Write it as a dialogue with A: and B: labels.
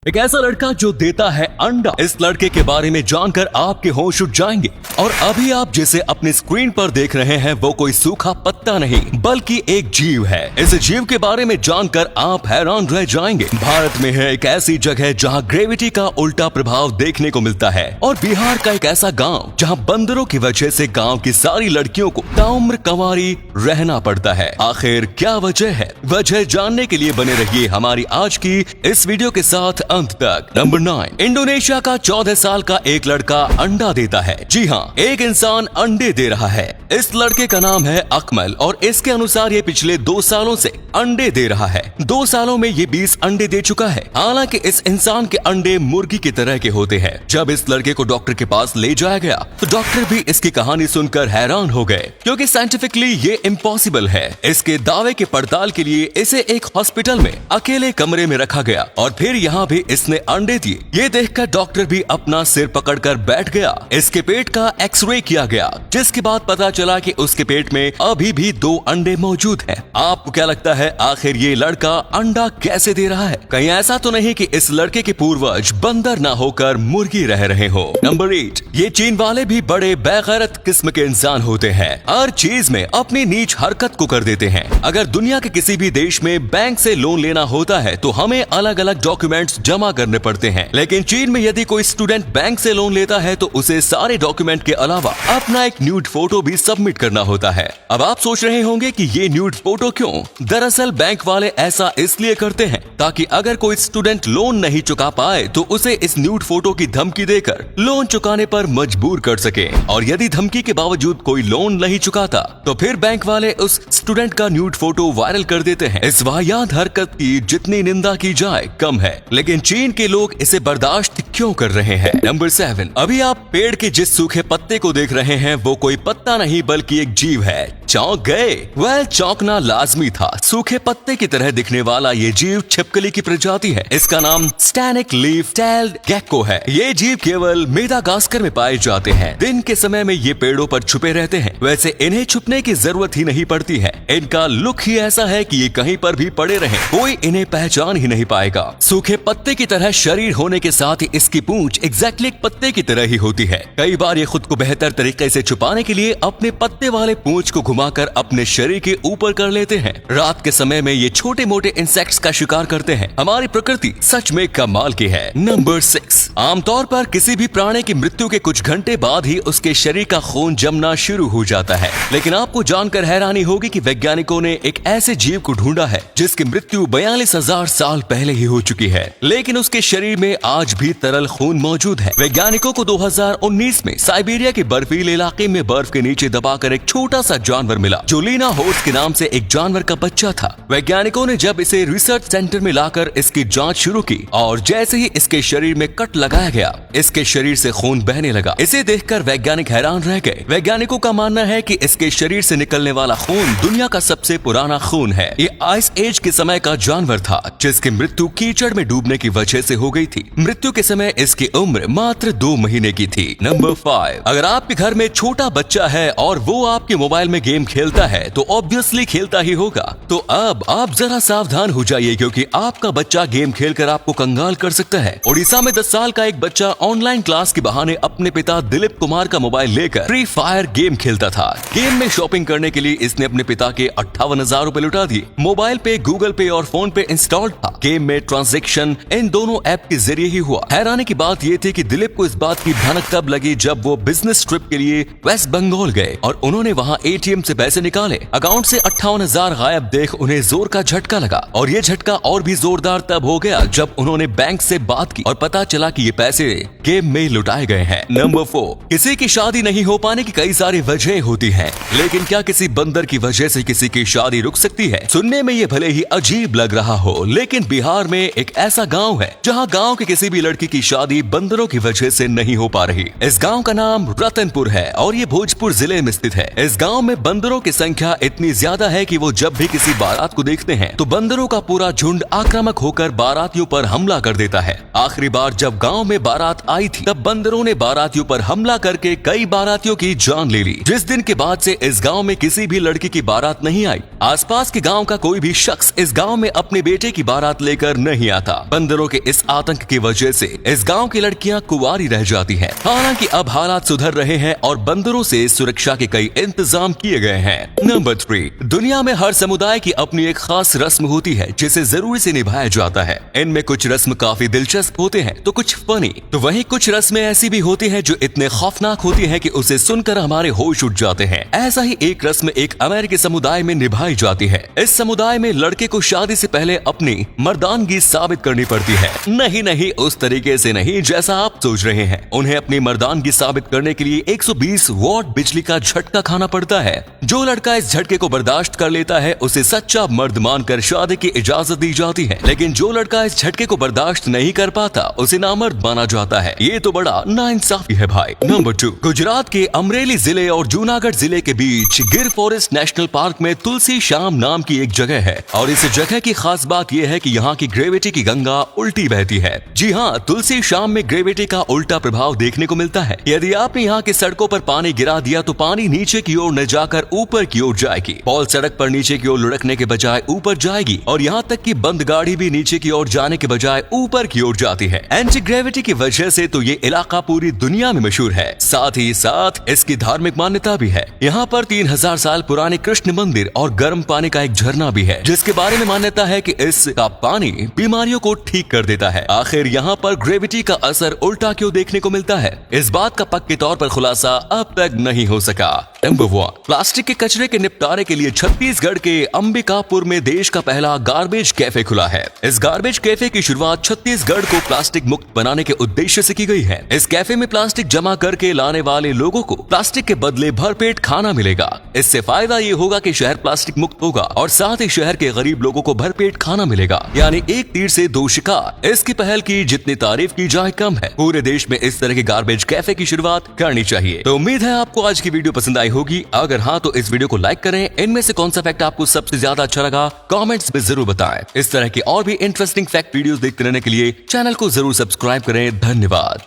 A: एक ऐसा लड़का जो देता है अंडा। इस लड़के के बारे में जानकर आपके होश उड़ जाएंगे। और अभी आप जिसे अपनी स्क्रीन पर देख रहे हैं वो कोई सूखा पत्ता नहीं बल्कि एक जीव है। इस जीव के बारे में जानकर आप हैरान रह जाएंगे। भारत में है एक ऐसी जगह जहां ग्रेविटी का उल्टा प्रभाव देखने को मिलता है और बिहार का एक ऐसा गाँव जहाँ बंदरों की वजह से गाँव की सारी लड़कियों को ताउम्र कंवारी रहना पड़ता है। आखिर क्या वजह है? वजह जानने के लिए बने रहिए हमारी आज की इस वीडियो के साथ अंत तक। नंबर 9, इंडोनेशिया का 14 साल का एक लड़का अंडा देता है। जी हाँ, एक इंसान अंडे दे रहा है। इस लड़के का नाम है अकमल और इसके अनुसार ये पिछले 2 सालों से अंडे दे रहा है। 2 सालों में ये 20 अंडे दे चुका है। हालांकि इस इंसान के अंडे मुर्गी की तरह के होते हैं। जब इस लड़के को डॉक्टर के पास ले जाया गया तो डॉक्टर भी इसकी कहानी सुनकर हैरान हो गए, क्योंकि साइंटिफिकली ये इम्पॉसिबल है। इसके दावे के पड़ताल के लिए इसे एक हॉस्पिटल में अकेले कमरे में रखा गया और फिर यहाँ भी इसने अंडे दिए। ये देखकर डॉक्टर भी अपना सिर पकड़कर बैठ गया। इसके पेट का एक्सरे किया गया, जिसके बाद पता चला कि उसके पेट में अभी भी 2 अंडे मौजूद हैं। आपको क्या लगता है आखिर ये लड़का अंडा कैसे दे रहा है? कहीं ऐसा तो नहीं कि इस लड़के के पूर्वज बंदर ना होकर मुर्गी रह रहे हो? नंबर 8, ये चीन वाले भी बड़े बेगैरत किस्म के इंसान होते हैं। हर चीज में अपनी नीच हरकत को कर देते हैं। अगर दुनिया के किसी भी देश में बैंक से लोन लेना होता है तो हमें अलग अलग डॉक्यूमेंट्स जमा करने पड़ते हैं, लेकिन चीन में यदि कोई स्टूडेंट बैंक से लोन लेता है तो उसे सारे डॉक्यूमेंट के अलावा अपना एक न्यूड फोटो भी सबमिट करना होता है। अब आप सोच रहे होंगे कि ये न्यूड फोटो क्यों? दरअसल बैंक वाले ऐसा इसलिए करते हैं ताकि अगर कोई स्टूडेंट लोन नहीं चुका पाए तो उसे इस न्यूड फोटो की धमकी देकर लोन चुकाने पर मजबूर कर सके। और यदि धमकी के बावजूद कोई लोन नहीं चुकाता तो फिर बैंक वाले उस स्टूडेंट का न्यूड फोटो वायरल कर देते हैं। इस वाहियात हरकत की जितनी निंदा की जाए कम है, लेकिन चीन के लोग इसे बर्दाश्त क्यों कर रहे हैं? नंबर 7, अभी आप पेड़ के जिस सूखे पत्ते को देख रहे हैं वो कोई पत्ता नहीं बल्कि एक जीव है। चौंक गए? वेल, चौंकना लाजमी था। सूखे पत्ते की तरह दिखने वाला ये जीव छिपकली की प्रजाति है। इसका नाम स्टैनिक लीफ टेल्ड गेक्को है। ये जीव केवल मेडागास्कर में पाए जाते हैं। दिन के समय में ये पेड़ों पर छुपे रहते हैं। वैसे इन्हें छुपने की जरूरत ही नहीं पड़ती है। इनका लुक ही ऐसा है कि ये कहीं पर भी पड़े रहें, कोई इन्हें पहचान ही नहीं पाएगा। सूखे पत्ते की तरह शरीर होने के साथ ही इसकी पूंछ एग्जैक्टली एक पत्ते की तरह ही होती है। कई बार ये खुद को बेहतर तरीके से छुपाने के लिए अपने पत्ते वाले पूंछ को घुमाकर अपने शरीर के ऊपर कर लेते हैं। रात के समय में ये छोटे मोटे इंसेक्ट्स का शिकार करते हैं। हमारी प्रकृति सच में कमाल की है। नंबर 6, आमतौर पर किसी भी प्राणी की मृत्यु के कुछ घंटे बाद ही उसके शरीर का खून जमना शुरू हो जाता है, लेकिन आपको जानकर हैरानी होगी कि वैज्ञानिकों ने एक ऐसे जीव को ढूंढा है जिसकी मृत्यु 42,000 साल पहले ही हो चुकी है, लेकिन उसके शरीर में आज भी तरल खून मौजूद है। वैज्ञानिकों को 2019 में साइबेरिया के बर्फीले इलाके में बर्फ के नीचे दबाकर एक छोटा सा जानवर मिला जो लीना होर्स के नाम से एक जानवर का बच्चा था। वैज्ञानिकों ने जब इसे रिसर्च सेंटर में लाकर इसकी जांच शुरू की और जैसे ही इसके शरीर में कट लगाया गया, इसके शरीर से खून बहने लगा। इसे देखकर वैज्ञानिक हैरान रह गए। वैज्ञानिकों का मानना है कि इसके शरीर से निकलने वाला खून दुनिया का सबसे पुराना खून है। ये आइस एज के समय का जानवर था जिसकी मृत्यु कीचड़ में डूबने की वजह से हो गई थी। मृत्यु के समय इसकी उम्र मात्र 2 महीने की थी। नंबर 5, अगर आपके घर में छोटा बच्चा है और वो आपके मोबाइल में गेम खेलता है तो ऑब्वियसली खेलता ही होगा। तो अब आप जरा सावधान हो जाइए, क्योंकि आपका बच्चा गेम खेलकर आपको कंगाल कर सकता है। ओडिशा में 10 साल का एक बच्चा ऑनलाइन क्लास के बहाने अपने पिता दिलीप कुमार का मोबाइल लेकर फ्री फायर गेम खेलता था। गेम में शॉपिंग करने के लिए इसने अपने पिता के 58,000 रुपए लुटा दिए। मोबाइल पे, गूगल पे और फोन पे इंस्टॉल्ड था। गेम में ट्रांजैक्शन इन दोनों ऐप के जरिए ही हुआ। हैरानी की बात ये थी कि दिलीप को इस बात की भनक तब लगी जब वो बिजनेस ट्रिप के लिए वेस्ट बंगाल गए और उन्होंने वहाँ ATM से पैसे निकाले। अकाउंट से 58,000 गायब देख उन्हें जोर का झटका लगा और ये झटका और भी जोरदार तब हो गया जब उन्होंने बैंक से बात की और पता चला कि ये पैसे गेम में लुटाए गए हैं। नंबर 4, किसी की शादी नहीं हो पाने की कई सारी वजह होती हैं, लेकिन क्या किसी बंदर की वजह से किसी की शादी रुक सकती है? सुनने में ये भले ही अजीब लग रहा हो, लेकिन बिहार में एक ऐसा गाँव है जहाँ गाँव की किसी भी लड़की की शादी बंदरों की वजह से नहीं हो पा रही। इस गाँव का नाम रतनपुर है और ये भोजपुर जिले जिले में स्थित है। इस गांव में बंदरों की संख्या इतनी ज्यादा है कि वो जब भी किसी बारात को देखते हैं तो बंदरों का पूरा झुंड आक्रामक होकर बारातियों पर हमला कर देता है। आखिरी बार जब गांव में बारात आई थी तब बंदरों ने बारातियों पर हमला करके कई बारातियों की जान ले ली। जिस दिन के बाद से इस गांव में किसी भी लड़की की बारात नहीं आई। आसपास के गांव का कोई भी शख्स इस गांव में अपने बेटे की बारात लेकर नहीं आता। बंदरों के इस आतंक की वजह से इस गांव की लड़कियां कुंवारी रह जाती हैं। हालांकि अब हालात सुधर रहे हैं और बंदरों से सुरक्षा के कई इंतजाम किए गए हैं। नंबर 3, दुनिया में हर समुदाय की अपनी एक खास रस्म होती है जिसे जरूरी से निभाया जाता है। इनमें कुछ रस्म काफी दिलचस्प होते हैं तो कुछ फनी, तो वहीं कुछ रस्में ऐसी भी होती हैं जो इतने खौफनाक होती हैं कि उसे सुनकर हमारे होश उठ जाते हैं। ऐसा ही एक रस्म एक अमेरिकी समुदाय में निभाई जाती है। इस समुदाय में लड़के को शादी से पहले अपनी मर्दानगी साबित करनी पड़ती है। नहीं, उस तरीके से नहीं जैसा आप सोच रहे हैं। उन्हें अपनी मर्दानगी साबित करने के लिए 120 वॉट बिजली का झटका खाना पड़ता है। जो लड़का इस झटके को बर्दाश्त कर लेता है उसे सच्चा मर्द मानकर शादी की इजाजत दी जाती है। लेकिन जो लड़का इस झटके को बर्दाश्त नहीं कर पाता उसे नामर्द माना जाता है। ये तो बड़ा नाइंसाफी है भाई। नंबर 2, गुजरात के अमरेली जिले और जूनागढ़ जिले के बीच गिर फॉरेस्ट नेशनल पार्क में तुलसी श्याम नाम की एक जगह है और इस जगह की खास बात यह है कि यहाँ की ग्रेविटी की गंगा उल्टी बहती है। जी हाँ, तुलसी श्याम में ग्रेविटी का उल्टा प्रभाव देखने को मिलता है। यदि आपने यहाँ की सड़कों पर पानी गिरा दिया तो पानी नीचे की ओर न जाकर ऊपर की ओर जाएगी। बॉल सड़क पर नीचे की ओर लुढ़कने के बजाय ऊपर जाएगी और यहाँ तक कि बंद गाड़ी भी नीचे की ओर जाने के बजाय ऊपर की ओर जाती है। एंटी ग्रेविटी की वजह से तो ये इलाका पूरी दुनिया में मशहूर है। साथ ही साथ इसकी धार्मिक मान्यता भी है। यहाँ पर 3000 साल पुराने कृष्ण मंदिर और गर्म पानी का एक झरना भी है जिसके बारे में मान्यता है कि इसका पानी बीमारियों को ठीक कर देता है। आखिर यहाँ पर ग्रेविटी का असर उल्टा क्यों देखने को मिलता है, इस बात का पक्के तौर पर खुलासा अब तक नहीं हो सका। नंबर 1, प्लास्टिक के कचरे के निपटारे के लिए छत्तीसगढ़ के अंबिकापुर में देश का पहला गार्बेज कैफे खुला है। इस गार्बेज कैफे की शुरुआत छत्तीसगढ़ को प्लास्टिक मुक्त बनाने के उद्देश्य से की गई है। इस कैफे में प्लास्टिक जमा करके लाने वाले लोगों को प्लास्टिक के बदले भरपेट खाना मिलेगा। इससे फायदा ये होगा कि शहर प्लास्टिक मुक्त होगा और साथ ही शहर के गरीब लोगों को भरपेट खाना मिलेगा। यानी एक तीर से दो शिकार। इसकी पहल की जितनी तारीफ की जाए कम है। पूरे देश में इस तरह के गार्बेज कैफे की शुरुआत करनी चाहिए। तो उम्मीद है आपको आज की वीडियो पसंद आई होगी। अगर हाँ तो इस वीडियो को लाइक करें। इनमें से कौन सा फैक्ट आपको सबसे ज्यादा अच्छा लगा कमेंट्स में जरूर बताएं। इस तरह की और भी इंटरेस्टिंग फैक्ट वीडियोस देखते रहने के लिए चैनल को जरूर सब्सक्राइब करें। धन्यवाद।